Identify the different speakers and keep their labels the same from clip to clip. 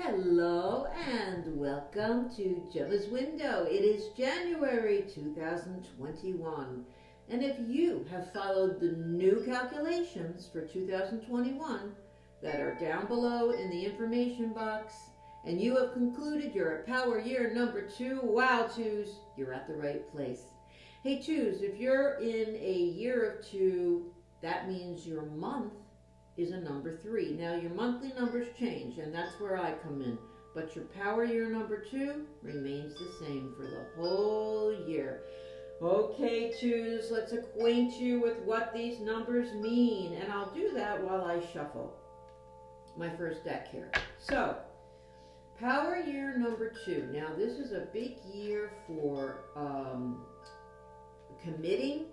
Speaker 1: Hello and welcome to Jemma's Window. It is January 2021. And if you have followed the new calculations for 2021 that are down below in the information box, and you have concluded you're at power year number 2, wow, twos, you're at the right place. Hey, twos, if you're in a year of 2, that means your month is a number 3. Now your monthly numbers change, and that's where I come in. But your power year number 2 remains the same for the whole year. Okay, twos, let's acquaint you with what these numbers mean. And I'll do that while I shuffle my first deck here. So, power year number 2. Now this is a big year for committing,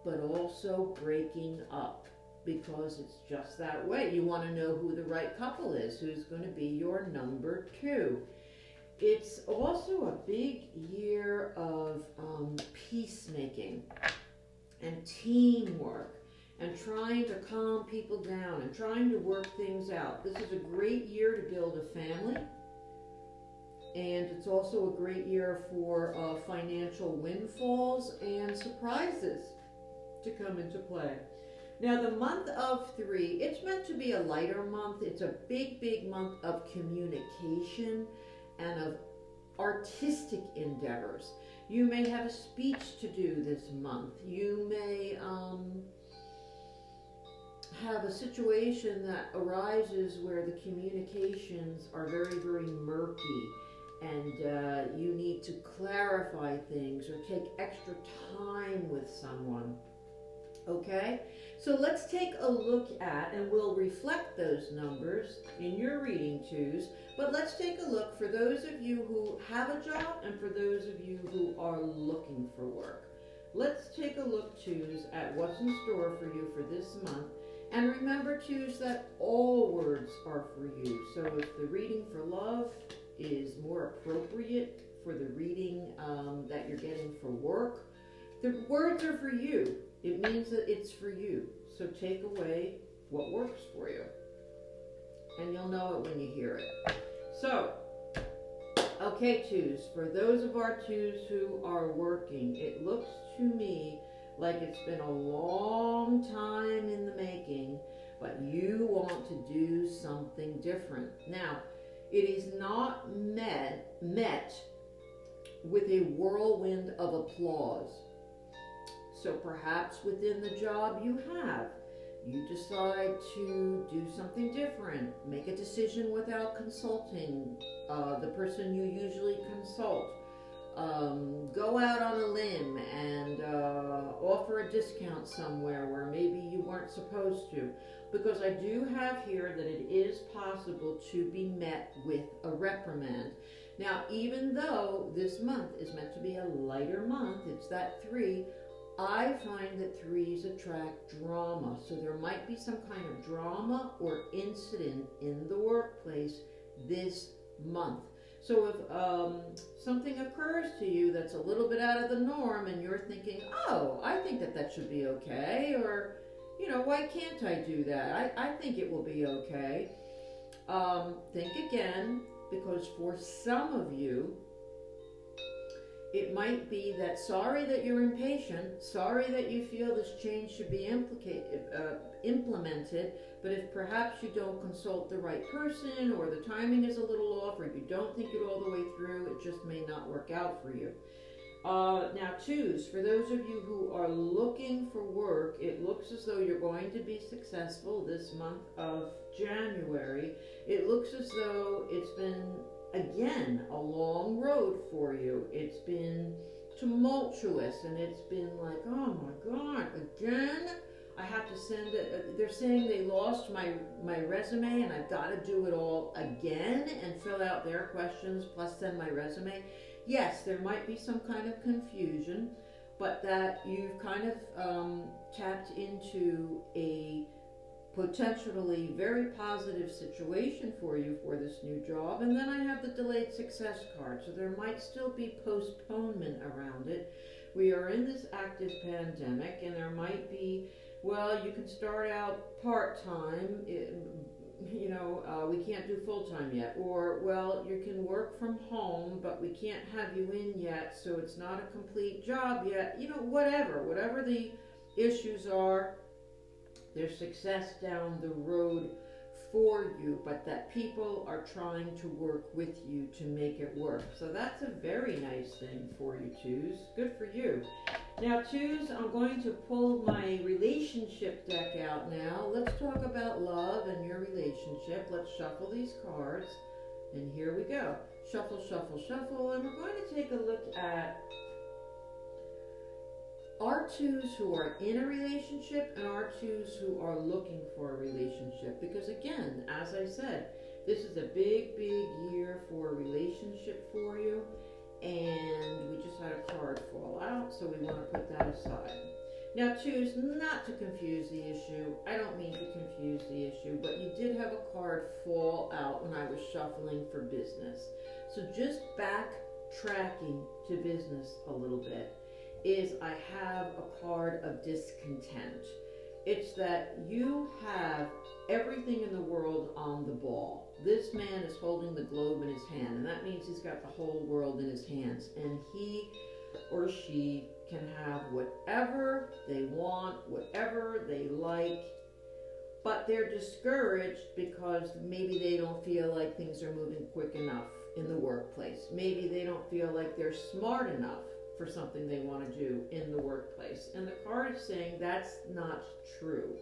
Speaker 1: but also breaking up. Because it's just that way. You want to know who the right couple is, who's going to be your number 2. It's also a big year of peacemaking and teamwork and trying to calm people down and trying to work things out. This is a great year to build a family, and it's also a great year for financial windfalls and surprises to come into play. Now the month of 3, it's meant to be a lighter month. It's a big month of communication and of artistic endeavors. You may have a speech to do this month. You may have a situation that arises where the communications are very murky, and you need to clarify things or take extra time with someone. Okay, so let's take a look at, and we'll reflect those numbers in your reading, twos, but let's take a look for those of you who have a job and for those of you who are looking for work. Let's take a look, twos, at what's in store for you for this month. And remember, twos, that all words are for you. So if the reading for love is more appropriate for the reading that you're getting for work, the words are for you. It means that it's for you. So take away what works for you. And you'll know it when you hear it. So, okay, twos, for those of our twos who are working, it looks to me like it's been a long time in the making, but you want to do something different. Now, it is not met with a whirlwind of applause. So perhaps within the job you decide to do something different, make a decision without consulting the person you usually consult, go out on a limb and offer a discount somewhere where maybe you weren't supposed to. Because I do have here that it is possible to be met with a reprimand. Now, even though this month is meant to be a lighter month, it's that 3, I find that 3s attract drama, so there might be some kind of drama or incident in the workplace this month. So if something occurs to you that's a little bit out of the norm and you're thinking, oh, I think that should be okay, or, why can't I do that? I think it will be okay. Think again, because for some of you, it might be that sorry that you're impatient, sorry that you feel this change should be implemented, but if perhaps you don't consult the right person, or the timing is a little off, or you don't think it all the way through, it just may not work out for you. Now, twos, for those of you who are looking for work, it looks as though you're going to be successful this month of January. It looks as though it's been, again, a long road for you. It's been tumultuous, and it's been like, oh my God, again? I have to send it. They're saying they lost my resume, and I've got to do it all again and fill out their questions plus send my resume. Yes, there might be some kind of confusion, but that you've kind of tapped into a potentially very positive situation for you for this new job. And then I have the delayed success card, so there might still be postponement around it. We are in this active pandemic, and there might be, well, you can start out part-time, we can't do full-time yet. Or, well, you can work from home, but we can't have you in yet, so it's not a complete job yet. Whatever the issues are, there's success down the road for you, but that people are trying to work with you to make it work. So that's a very nice thing for you, twos. Good for you. Now, twos, I'm going to pull my relationship deck out now. Let's talk about love and your relationship. Let's shuffle these cards. And here we go. Shuffle, shuffle, shuffle. And we're going to take a look at R2s who are in a relationship and R2s who are looking for a relationship. Because again, as I said, this is a big, big year for a relationship for you. And we just had a card fall out, so we want to put that aside. Now, twos, not to confuse the issue. I don't mean to confuse the issue, but you did have a card fall out when I was shuffling for business. So just backtracking to business a little bit is I have a card of discontent. It's that you have everything in the world on the ball. This man is holding the globe in his hand, and that means he's got the whole world in his hands, and he or she can have whatever they want, whatever they like, but they're discouraged because maybe they don't feel like things are moving quick enough in the workplace. Maybe they don't feel like they're smart enough for something they want to do in the workplace. And the card is saying that's not true.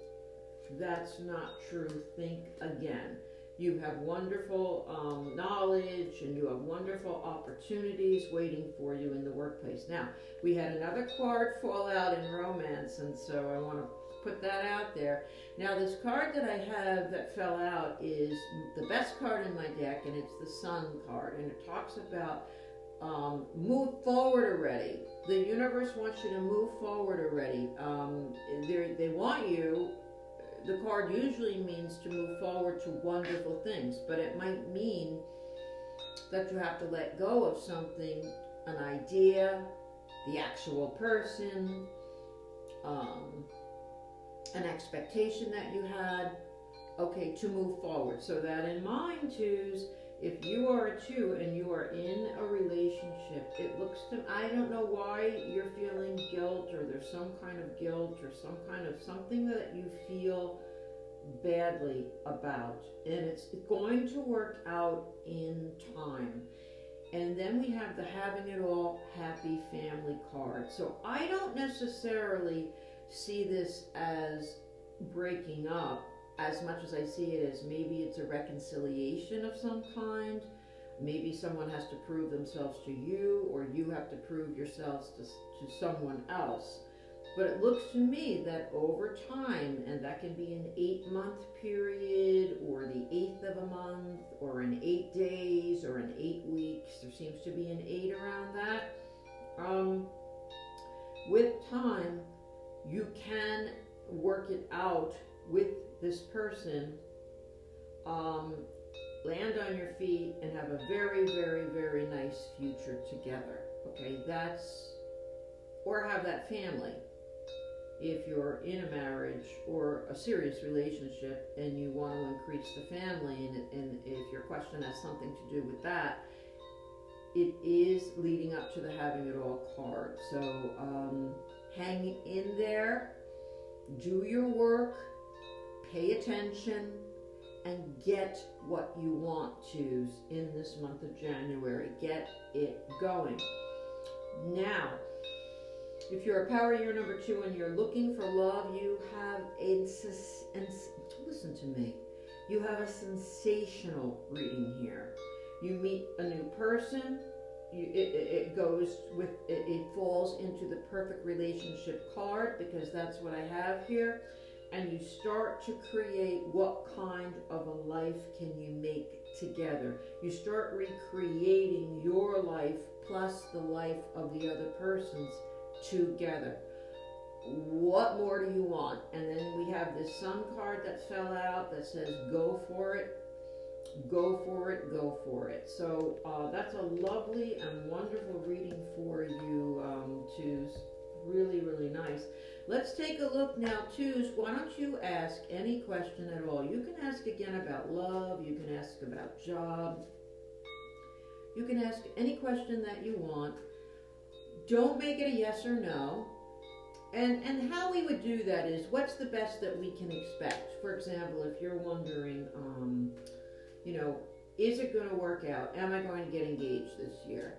Speaker 1: That's not true. Think again. You have wonderful knowledge and you have wonderful opportunities waiting for you in the workplace. Now, we had another card fall out in romance, and so I want to put that out there. Now, this card that I have that fell out is the best card in my deck, and it's the Sun card, and it talks about move forward already. The universe wants you to move forward already. They want you. The card usually means to move forward to wonderful things, but it might mean that you have to let go of something, an idea, the actual person, an expectation that you had, okay, to move forward. So that in mind, twos, if you are a two and you are in a relationship, it looks to, I don't know why you're feeling guilt, or there's some kind of guilt or some kind of something that you feel badly about, and it's going to work out in time. And then we have the having it all happy family card. So I don't necessarily see this as breaking up as much as I see it as maybe it's a reconciliation of some kind. Maybe someone has to prove themselves to you, or you have to prove yourselves to someone else. But it looks to me that over time, and that can be an 8-month period, or the 8th of a month, or in 8 days, or in 8 weeks. There seems to be an 8 around that. With time, you can work it out with this person, land on your feet, and have a very, very, very nice future together. Okay, or have that family. If you're in a marriage or a serious relationship and you want to increase the family, and if your question has something to do with that, it is leading up to the having it all card. So hang in there, do your work, pay attention, and get what you want to in this month of January. Get it going. Now, if you're a power year number 2 and you're looking for love, you have listen to me. You have a sensational reading here. You meet a new person. It falls into the perfect relationship card, because that's what I have here. And you start to create what kind of a life can you make together. You start recreating your life plus the life of the other person's together. What more do you want? And then we have this Sun card that fell out that says go for it, go for it, go for it. So that's a lovely and wonderful reading for you, twos. really, really nice. Let's take a look now, twos. Why don't you ask any question at all? You can ask again about love. You can ask about job. You can ask any question that you want. Don't make it a yes or no. And how we would do that is, what's the best that we can expect? For example, if you're wondering, is it going to work out? Am I going to get engaged this year?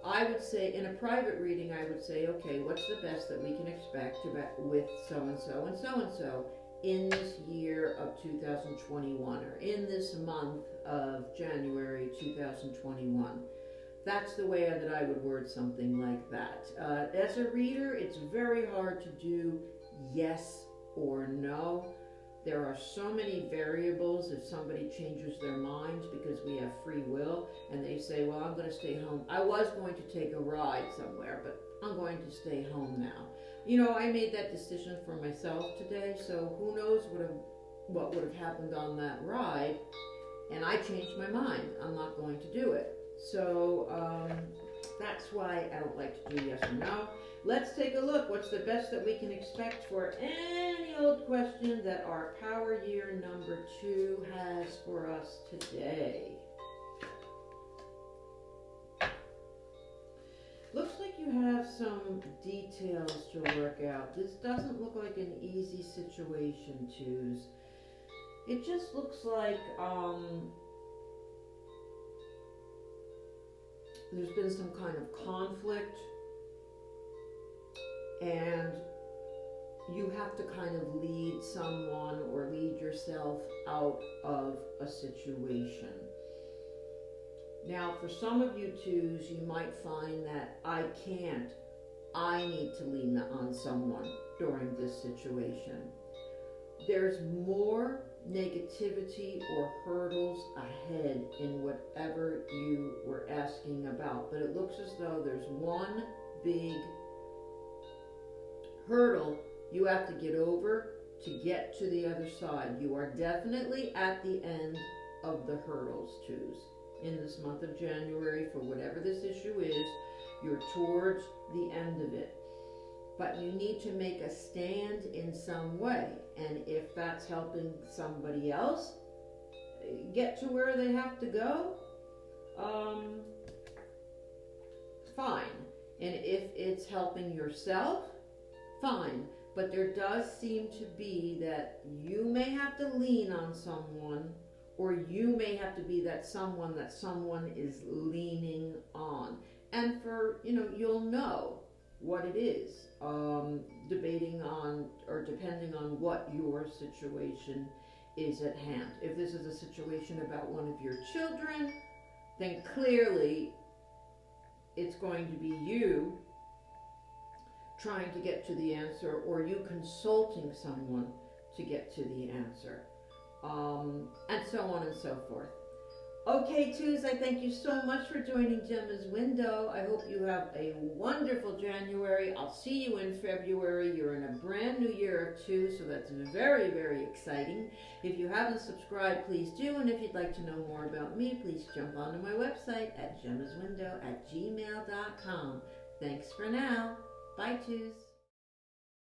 Speaker 1: I would say, in a private reading, I would say, okay, what's the best that we can expect with so-and-so and so-and-so in this year of 2021, or in this month of January 2021. That's the way that I would word something like that. As a reader, it's very hard to do yes or no. There are so many variables. If somebody changes their mind, because we have free will, and they say, well, I'm going to stay home. I was going to take a ride somewhere, but I'm going to stay home now. I made that decision for myself today, so who knows what would have happened on that ride, and I changed my mind. I'm not going to do it. So that's why I don't like to do yes or no. Let's take a look. What's the best that we can expect for any old question that our power year number 2 has for us today? Looks like you have some details to work out. This doesn't look like an easy situation, twos. It just looks like there's been some kind of conflict, and you have to kind of lead someone or lead yourself out of a situation. Now, for some of you twos, you might find that I need to lean on someone during this situation. There's more negativity or hurdles ahead in whatever you were asking about, but it looks as though there's one big hurdle you have to get over to get to the other side. You are definitely at the end of the hurdles, twos. In this month of January, for whatever this issue is, you're towards the end of it. But you need to make a stand in some way. And if that's helping somebody else get to where they have to go, fine. And if it's helping yourself, fine. But there does seem to be that you may have to lean on someone, or you may have to be that someone is leaning on. And you'll know what it is, depending on what your situation is at hand. If this is a situation about one of your children, then clearly it's going to be you trying to get to the answer, or you consulting someone to get to the answer, and so on and so forth. Okay, twos, I thank you so much for joining Jemma's Window. I hope you have a wonderful January. I'll see you in February. You're in a brand new year of 2, so that's very, very exciting. If you haven't subscribed, please do. And if you'd like to know more about me, please jump onto my website at gemmaswindow@gmail.com. Thanks for now. Bye, twos.